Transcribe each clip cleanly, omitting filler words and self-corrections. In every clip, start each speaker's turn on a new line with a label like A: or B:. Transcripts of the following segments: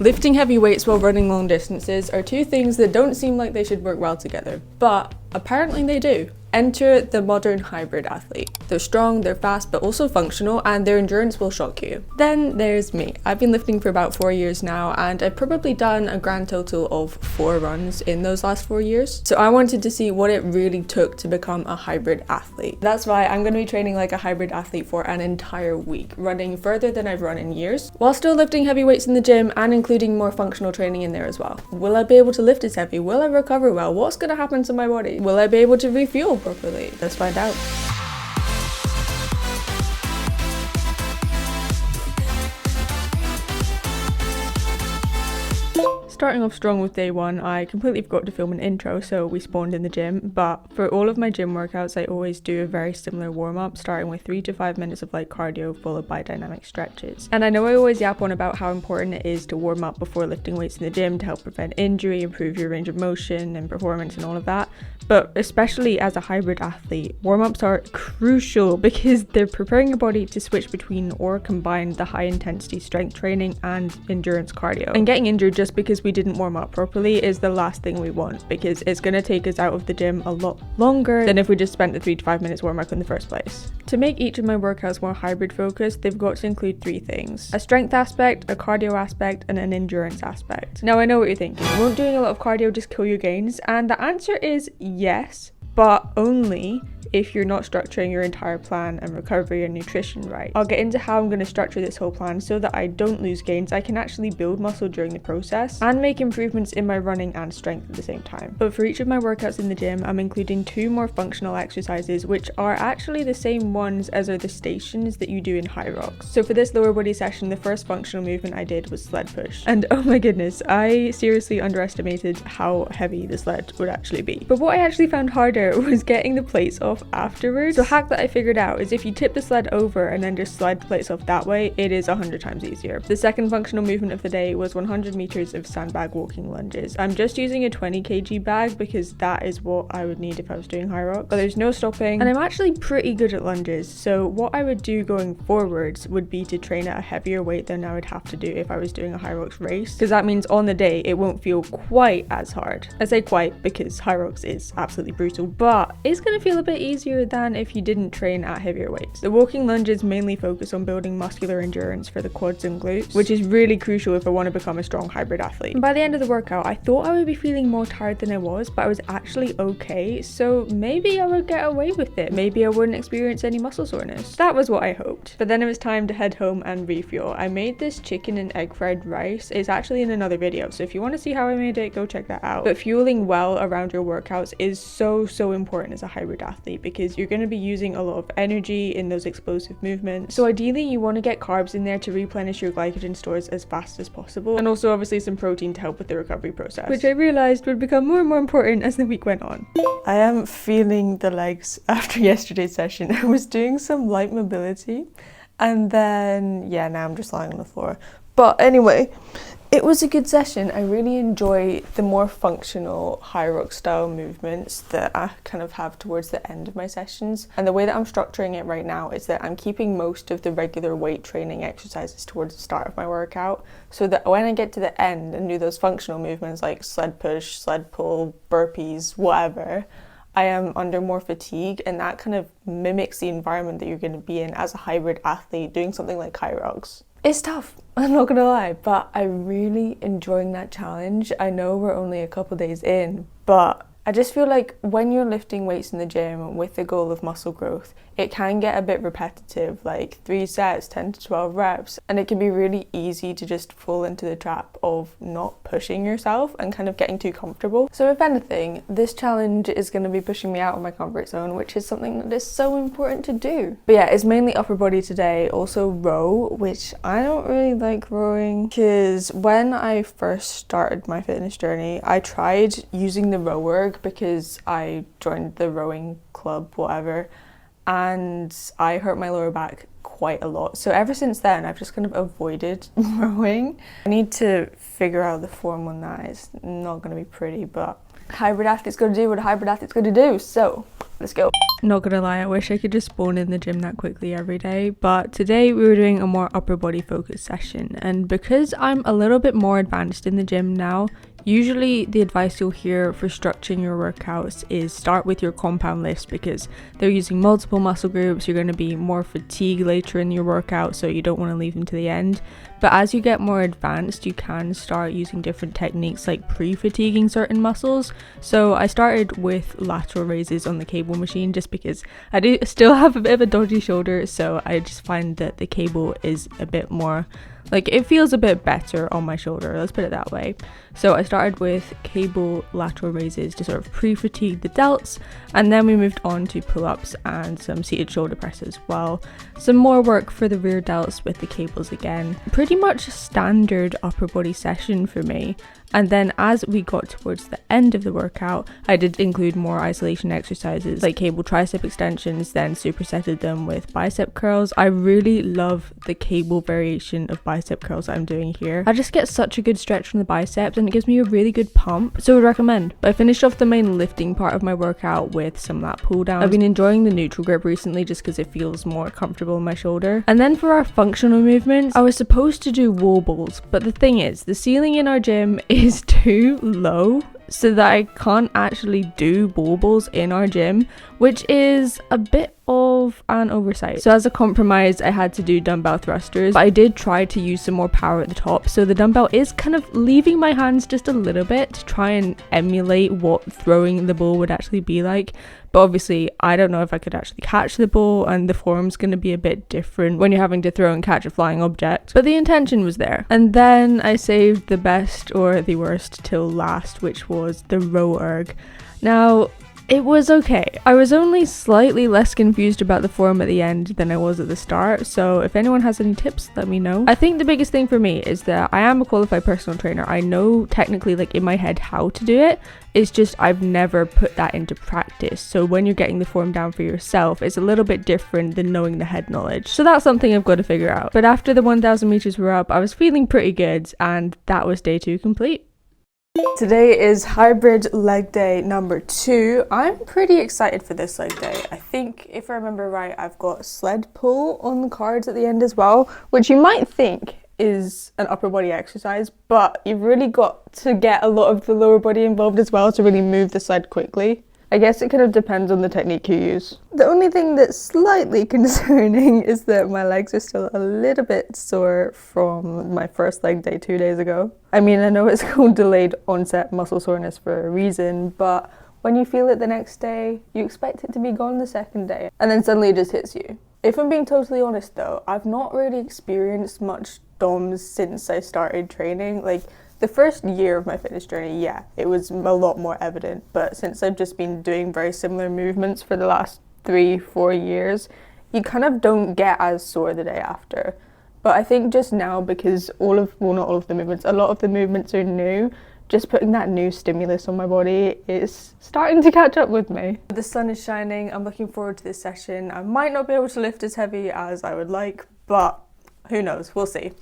A: Lifting heavy weights while running long distances are two things that don't seem like they should work well together, but apparently they do. Enter the modern hybrid athlete. They're strong, they're fast, but also functional, and their endurance will shock you. Then there's me. I've been lifting for about 4 years now, and I've probably done a grand total of 4 runs in those last 4 years. So I wanted to see what it really took to become a hybrid athlete. That's why I'm going to be training like a hybrid athlete for an entire week, running further than I've run in years, while still lifting heavy weights in the gym and including more functional training in there as well. Will I be able to lift as heavy? Will I recover well? What's going to happen to my body? Will I be able to refuel properly? Let's find out. Starting off strong with day one, I completely forgot to film an intro, so we spawned in the gym, but for all of my gym workouts I always do a very similar warm-up, starting with 3 to 5 minutes of light cardio followed by dynamic stretches. And I know I always yap on about how important it is to warm up before lifting weights in the gym to help prevent injury, improve your range of motion and performance and all of that, but especially as a hybrid athlete, warm-ups are crucial because they're preparing your body to switch between or combine the high intensity strength training and endurance cardio. And getting injured just because we didn't warm up properly is the last thing we want, because it's going to take us out of the gym a lot longer than if we just spent the 3 to 5 minutes warm up in the first place. To make each of my workouts more hybrid focused, they've got to include 3 things: a strength aspect, a cardio aspect, and an endurance aspect. Now I know what you're thinking, won't doing a lot of cardio just kill your gains? And the answer is yes, but only if you're not structuring your entire plan and recovery and nutrition right. I'll get into how I'm going to structure this whole plan so that I don't lose gains, I can actually build muscle during the process and make improvements in my running and strength at the same time. But for each of my workouts in the gym, I'm including 2 more functional exercises, which are actually the same ones as are the stations that you do in Hyrox. So for this lower body session, the first functional movement I did was sled push. And oh my goodness, I seriously underestimated how heavy the sled would actually be. But what I actually found harder was getting the plates off afterwards. So a hack that I figured out is if you tip the sled over and then just slide the plates off that way, it is 100 times easier. The second functional movement of the day was 100 meters of sandbag walking lunges. I'm just using a 20 kg bag because that is what I would need if I was doing Hyrox, but there's no stopping, and I'm actually pretty good at lunges, so what I would do going forwards would be to train at a heavier weight than I would have to do if I was doing a Hyrox race, because that means on the day it won't feel quite as hard. I say quite because Hyrox is absolutely brutal, but it's going to feel a bit easier than if you didn't train at heavier weights. The walking lunges mainly focus on building muscular endurance for the quads and glutes, which is really crucial if I want to become a strong hybrid athlete. And by the end of the workout, I thought I would be feeling more tired than I was, but I was actually okay, so maybe I would get away with it. Maybe I wouldn't experience any muscle soreness. That was what I hoped. But then it was time to head home and refuel. I made this chicken and egg fried rice. It's actually in another video, so if you want to see how I made it, go check that out. But fueling well around your workouts is so important as a hybrid athlete, because you're going to be using a lot of energy in those explosive movements. So ideally you want to get carbs in there to replenish your glycogen stores as fast as possible, and also obviously some protein to help with the recovery process, which I realized would become more and more important as the week went on. I am feeling the legs after yesterday's session. I was doing some light mobility and then now I'm just lying on the floor. But anyway, it was a good session. I really enjoy the more functional Hyrox style movements that I kind of have towards the end of my sessions. And the way that I'm structuring it right now is that I'm keeping most of the regular weight training exercises towards the start of my workout, so that when I get to the end and do those functional movements like sled push, sled pull, burpees, whatever, I am under more fatigue, and that kind of mimics the environment that you're going to be in as a hybrid athlete doing something like Hyrox. It's tough, I'm not gonna lie, but I'm really enjoying that challenge. I know we're only a couple days in, but I just feel like when you're lifting weights in the gym with the goal of muscle growth, it can get a bit repetitive, like 3 sets, 10 to 12 reps, and it can be really easy to just fall into the trap of not pushing yourself and kind of getting too comfortable. So if anything, this challenge is going to be pushing me out of my comfort zone, which is something that is so important to do. But yeah, it's mainly upper body today, also row, which I don't really like rowing, because when I first started my fitness journey, I tried using the row erg because I joined the rowing club, whatever, and I hurt my lower back quite a lot. So ever since then, I've just kind of avoided rowing. I need to figure out the form on that. It's not going to be pretty, but hybrid athlete's got to do what a hybrid athlete's got to do. So let's go. Not gonna lie, I wish I could just spawn in the gym that quickly every day, but today we were doing a more upper body focused session, and because I'm a little bit more advanced in the gym now, usually the advice you'll hear for structuring your workouts is start with your compound lifts because they're using multiple muscle groups. You're going to be more fatigued later in your workout, so you don't want to leave them to the end. But as you get more advanced, you can start using different techniques like pre-fatiguing certain muscles. So I started with lateral raises on the cable machine just because I do still have a bit of a dodgy shoulder, so I just find that the cable is a bit more, like, it feels a bit better on my shoulder, let's put it that way. So I started with cable lateral raises to sort of pre-fatigue the delts, and then we moved on to pull-ups and some seated shoulder presses, while some more work for the rear delts with the cables again. Pretty much a standard upper body session for me. And then as we got towards the end of the workout, I did include more isolation exercises like cable tricep extensions, then supersetted them with bicep curls. I really love the cable variation of bicep curls that I'm doing here. I just get such a good stretch from the biceps and it gives me a really good pump, so I would recommend. But I finished off the main lifting part of my workout with some lat pull downs. I've been enjoying the neutral grip recently just because it feels more comfortable in my shoulder. And then for our functional movements, I was supposed to do wall balls, but the thing is, the ceiling in our gym is too low so that I can't actually do wall balls in our gym, which is a bit of an oversight. So as a compromise, I had to do dumbbell thrusters, but I did try to use some more power at the top, so the dumbbell is kind of leaving my hands just a little bit to try and emulate what throwing the ball would actually be like. But obviously I don't know if I could actually catch the ball, and the form's going to be a bit different when you're having to throw and catch a flying object, but the intention was there. And then I saved the best or the worst till last, which was the row erg. Now, it was okay. I was only slightly less confused about the form at the end than I was at the start, so if anyone has any tips, let me know. I think the biggest thing for me is that I am a qualified personal trainer. I know technically, like, in my head how to do it. It's just I've never put that into practice. So when you're getting the form down for yourself, it's a little bit different than knowing the head knowledge. So that's something I've got to figure out. But after the 1,000 meters were up, I was feeling pretty good, and that was day 2 complete. Today is hybrid leg day number 2. I'm pretty excited for this leg day. I think, if I remember right, I've got sled pull on the cards at the end as well, which you might think is an upper body exercise, but you've really got to get a lot of the lower body involved as well to really move the sled quickly. I guess it kind of depends on the technique you use. The only thing that's slightly concerning is that my legs are still a little bit sore from my first leg day 2 days ago. I mean, I know it's called delayed onset muscle soreness for a reason, but when you feel it the next day, you expect it to be gone the second day, and then suddenly it just hits you. If I'm being totally honest though, I've not really experienced much DOMS since I started training. Like, the first year of my fitness journey, yeah, it was a lot more evident, but since I've just been doing very similar movements for the last 3-4 years, you kind of don't get as sore the day after. But I think just now, because not all of the movements, a lot of the movements are new, just putting that new stimulus on my body is starting to catch up with me. The sun is shining, I'm looking forward to this session. I might not be able to lift as heavy as I would like, but who knows, we'll see.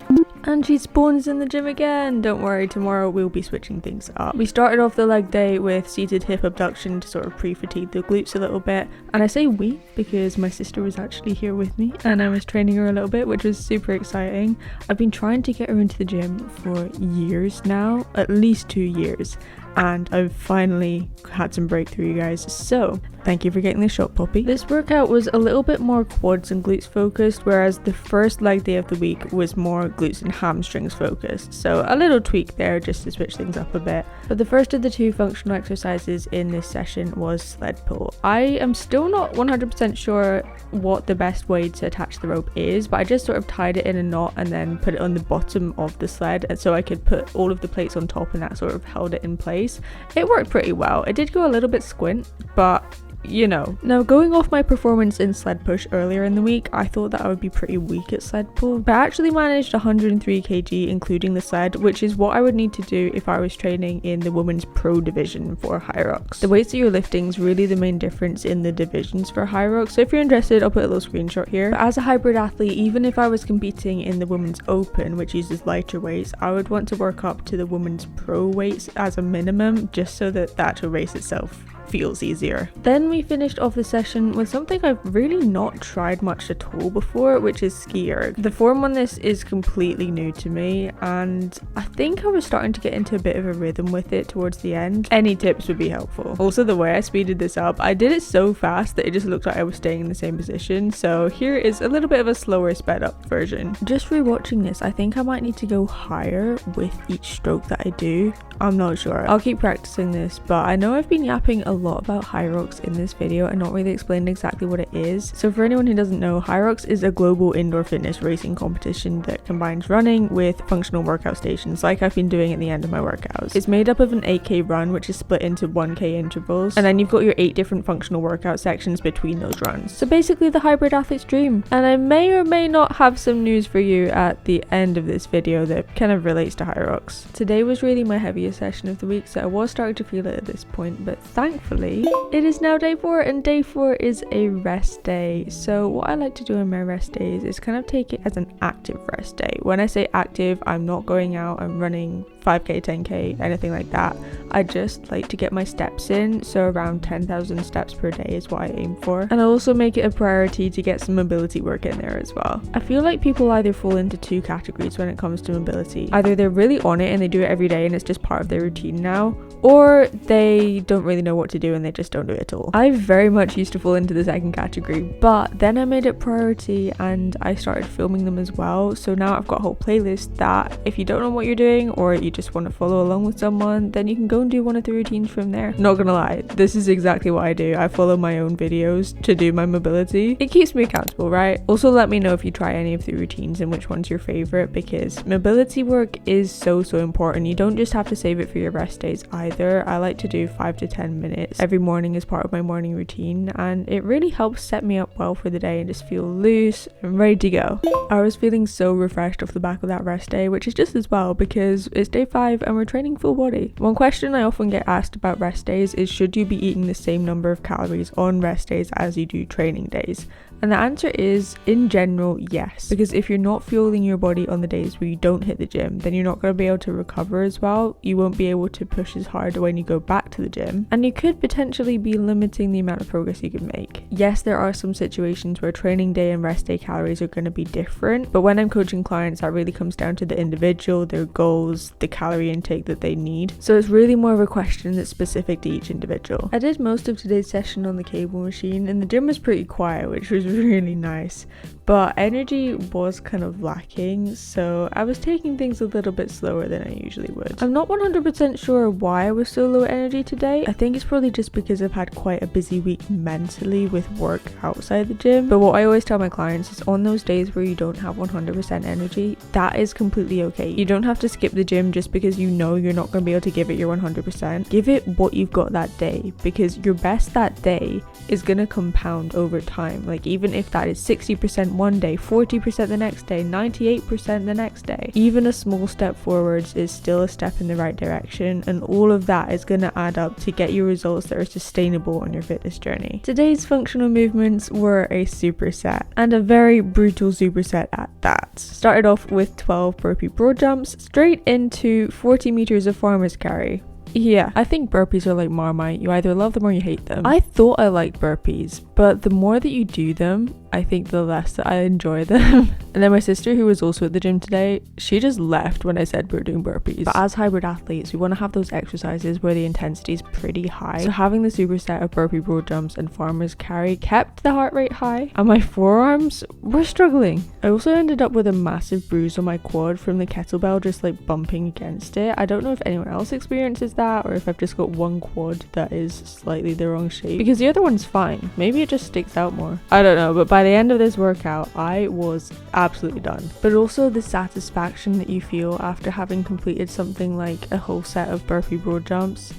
A: And she spawns in the gym again. Don't worry, tomorrow we'll be switching things up. We started off the leg day with seated hip abduction to sort of pre-fatigue the glutes a little bit. And I say we because my sister was actually here with me and I was training her a little bit, which was super exciting. I've been trying to get her into the gym for years now, at least 2 years. And I've finally had some breakthrough, you guys, so thank you for getting this shot, puppy. This workout was a little bit more quads and glutes focused, whereas the first leg day of the week was more glutes and hamstrings focused, so a little tweak there just to switch things up a bit. But the first of the 2 functional exercises in this session was sled pull. I am still not 100% sure what the best way to attach the rope is, but I just sort of tied it in a knot and then put it on the bottom of the sled, and so I could put all of the plates on top, and that sort of held it in place. It worked pretty well. It did go a little bit squint, but you know. Now, going off my performance in sled push earlier in the week, I thought that I would be pretty weak at sled pull, but I actually managed 103 kg including the sled, which is what I would need to do if I was training in the women's pro division for Hyrox. The weights that you're lifting is really the main difference in the divisions for Hyrox, so if you're interested, I'll put a little screenshot here. But as a hybrid athlete, even if I was competing in the women's open, which uses lighter weights, I would want to work up to the women's pro weights as a minimum, just so that the actual race itself feels easier. Then we finished off the session with something I've really not tried much at all before, which is ski erg. The form on this is completely new to me, and I think I was starting to get into a bit of a rhythm with it towards the end. Any tips would be helpful. Also, the way I speeded this up, I did it so fast that it just looked like I was staying in the same position, so here is a little bit of a slower sped up version. Just rewatching this, I think I might need to go higher with each stroke that I do. I'm not sure. I'll keep practicing this, but I know I've been yapping a lot about Hyrox in this video and not really explained exactly what it is. So for anyone who doesn't know, Hyrox is a global indoor fitness racing competition that combines running with functional workout stations, like I've been doing at the end of my workouts. It's made up of an 8k run, which is split into 1k intervals, and then you've got your 8 different functional workout sections between those runs. So basically the hybrid athlete's dream. And I may or may not have some news for you at the end of this video that kind of relates to Hyrox. Today was really my heaviest session of the week, so I was starting to feel it at this point, but thankfully it is now day 4, and day 4 is a rest day. So what I like to do on my rest days is kind of take it as an active rest day. When I say active, I'm not going out and running 5k, 10k, anything like that. I just like to get my steps in, so around 10,000 steps per day is what I aim for. And I also make it a priority to get some mobility work in there as well. I feel like people either fall into 2 categories when it comes to mobility. Either they're really on it and they do it every day and it's just part of their routine now, or they don't really know what to do and they just don't do it at all. I very much used to fall into the second category, but then I made it priority and I started filming them as well. So now I've got a whole playlist that if you don't know what you're doing or you just want to follow along with someone, then you can go and do one of the routines from there. Not gonna lie, this is exactly what I do. I follow my own videos to do my mobility. It keeps me accountable, right? Also, let me know if you try any of the routines and which one's your favorite, because mobility work is so important. You don't just have to save it for your rest days either. I like to do 5 to 10 minutes every morning as part of my morning routine, and it really helps set me up well for the day and just feel loose and ready to go. I was feeling so refreshed off the back of that rest day, which is just as well because it's day 5 and we're training full body. One question I often get asked about rest days is, should you be eating the same number of calories on rest days as you do training days? And the answer is, in general, yes. Because if you're not fueling your body on the days where you don't hit the gym, then you're not going to be able to recover as well. You won't be able to push as hard when you go back to the gym. And you could potentially be limiting the amount of progress you can make. Yes, there are some situations where training day and rest day calories are going to be different. But when I'm coaching clients, that really comes down to the individual, their goals, the calorie intake that they need. So it's really more of a question that's specific to each individual. I did most of today's session on the cable machine, and the gym was pretty quiet, which was really nice, but energy was kind of lacking, so I was taking things a little bit slower than I usually would. I'm not 100% sure why I was so low energy today. I think it's probably just because I've had quite a busy week mentally with work outside the gym, but what I always tell my clients is, on those days where you don't have 100% energy, that is completely okay. You don't have to skip the gym just because you know you're not going to be able to give it your 100%. Give it what you've got that day, because your best that day is going to compound over time. Like, even if that is 60% one day, 40% the next day, 98% the next day, even a small step forwards is still a step in the right direction, and all of that is going to add up to get you results that are sustainable on your fitness journey. Today's functional movements were a superset, and a very brutal superset at that. Started off with 12 burpee broad jumps straight into 40 meters of farmer's carry. Yeah, I think burpees are like Marmite. You either love them or you hate them. I thought I liked burpees, but the more that you do them, I think the less that I enjoy them. And then my sister, who was also at the gym today, she just left when I said we were doing burpees. But as hybrid athletes, we want to have those exercises where the intensity is pretty high. So having the superset of burpee broad jumps and farmer's carry kept the heart rate high, and my forearms were struggling. I also ended up with a massive bruise on my quad from the kettlebell just like bumping against it. I don't know if anyone else experiences that, or if I've just got one quad that is slightly the wrong shape, because the other one's fine. Maybe it just sticks out more. I don't know, but by the end of this workout, I was absolutely done. But also the satisfaction that you feel after having completed something like a whole set of burpee broad jumps,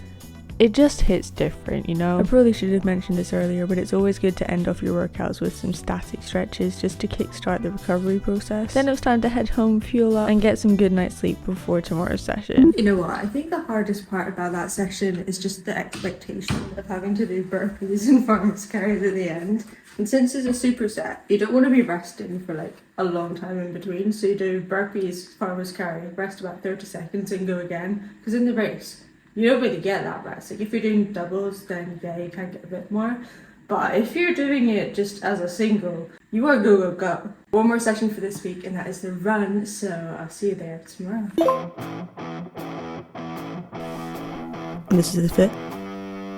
A: it just hits different, you know? I probably should have mentioned this earlier, but it's always good to end off your workouts with some static stretches just to kickstart the recovery process. Then it was time to head home, fuel up, and get some good night's sleep before tomorrow's session. You know what? I think the hardest part about that session is just the expectation of having to do burpees and farmer's carries at the end. And since it's a superset, you don't want to be resting for like a long time in between. So you do burpees, farmer's carry, rest about 30 seconds and go again. Because in the race, you don't really get that rest. Like if you're doing doubles, then yeah, you can get a bit more. But if you're doing it just as a single, you are go, go, go. One more session for this week, and that is the run, so I'll see you there tomorrow. This is the fit.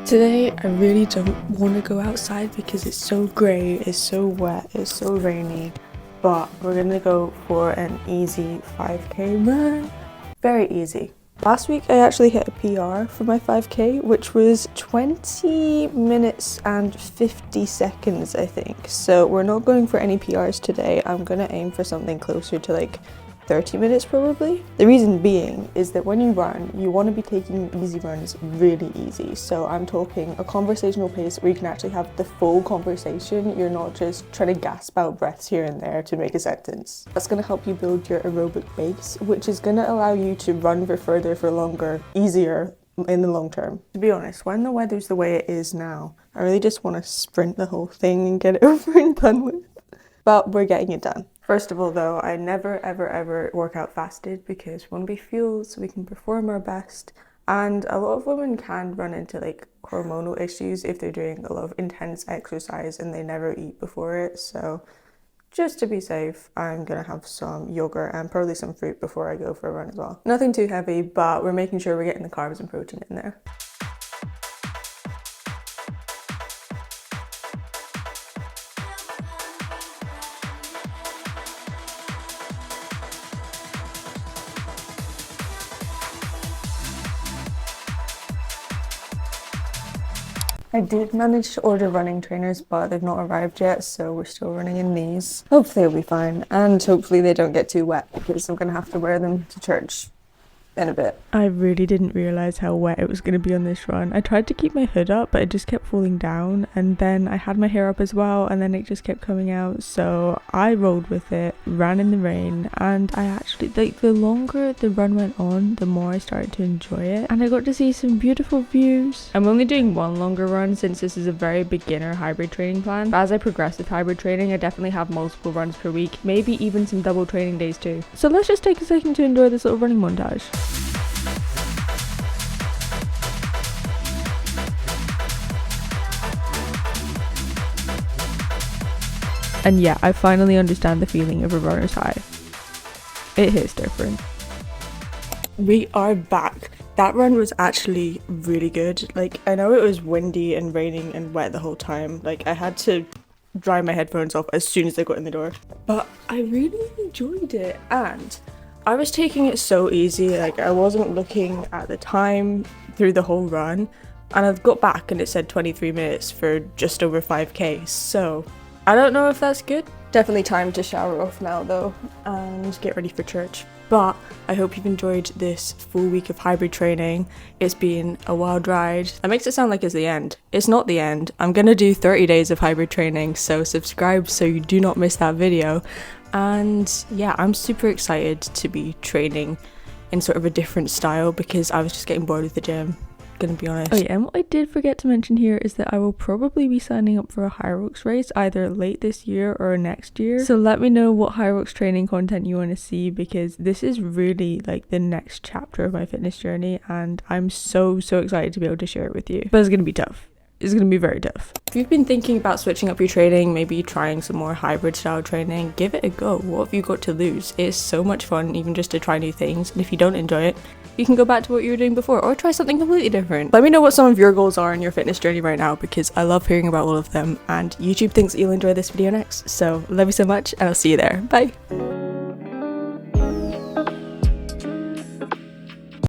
A: Today, I really don't want to go outside because it's so grey, it's so wet, it's so rainy. But we're gonna go for an easy 5k run. Very easy. Last week I actually hit a PR for my 5k, which was 20 minutes and 50 seconds, I think. So we're not going for any PRs today. I'm gonna aim for something closer to like 30 minutes probably. The reason being is that when you run, you want to be taking easy runs really easy. So I'm talking a conversational pace where you can actually have the full conversation. You're not just trying to gasp out breaths here and there to make a sentence. That's going to help you build your aerobic base, which is going to allow you to run for further, for longer, easier in the long term. To be honest, when the weather's the way it is now, I really just want to sprint the whole thing and get it over and done with. But we're getting it done. First of all though, I never ever work out fasted because we want to be fueled so we can perform our best. And a lot of women can run into like hormonal issues if they're doing a lot of intense exercise and they never eat before it. So just to be safe, I'm gonna have some yogurt and probably some fruit before I go for a run as well. Nothing too heavy, but we're making sure we're getting the carbs and protein in there. I did manage to order running trainers, but they've not arrived yet, so we're still running in these. Hopefully they'll be fine, and hopefully they don't get too wet because I'm gonna have to wear them to church in a bit. I really didn't realise how wet it was going to be on this run. I tried to keep my hood up, but it just kept falling down, and then I had my hair up as well, and then it just kept coming out, so I rolled with it, ran in the rain, and I actually, like, the longer the run went on, the more I started to enjoy it, and I got to see some beautiful views. I'm only doing one longer run since this is a very beginner hybrid training plan, but as I progress with hybrid training, I definitely have multiple runs per week, maybe even some double training days too. So let's just take a second to enjoy this little running montage. And yeah, I finally understand the feeling of a runner's high. It hits different. We are back. That run was actually really good. Like, I know it was windy and raining and wet the whole time. Like, I had to dry my headphones off as soon as I got in the door. But I really enjoyed it, and I was taking it so easy. Like, I wasn't looking at the time through the whole run, and I've got back and it said 23 minutes for just over 5k, so I don't know if that's good. Definitely time to shower off now though and get ready for church. But I hope you've enjoyed this full week of hybrid training. It's been a wild ride. That makes it sound like it's the end. It's not the end. I'm gonna do 30 days of hybrid training, so subscribe so you do not miss that video. And yeah, I'm super excited to be training in sort of a different style because I was just getting bored with the gym, gonna be honest. Oh yeah, and what I did forget to mention here is that I will probably be signing up for a Hyrox race either late this year or next year. So let me know what Hyrox training content you want to see, because this is really like the next chapter of my fitness journey and I'm so excited to be able to share it with you. But it's gonna be tough. It's going to be very tough. If you've been thinking about switching up your training, maybe trying some more hybrid style training, give it a go. What have you got to lose? It's so much fun even just to try new things, and if you don't enjoy it, you can go back to what you were doing before or try something completely different. Let me know what some of your goals are in your fitness journey right now, because I love hearing about all of them, and YouTube thinks that you'll enjoy this video next. So love you so much and I'll see you there. Bye.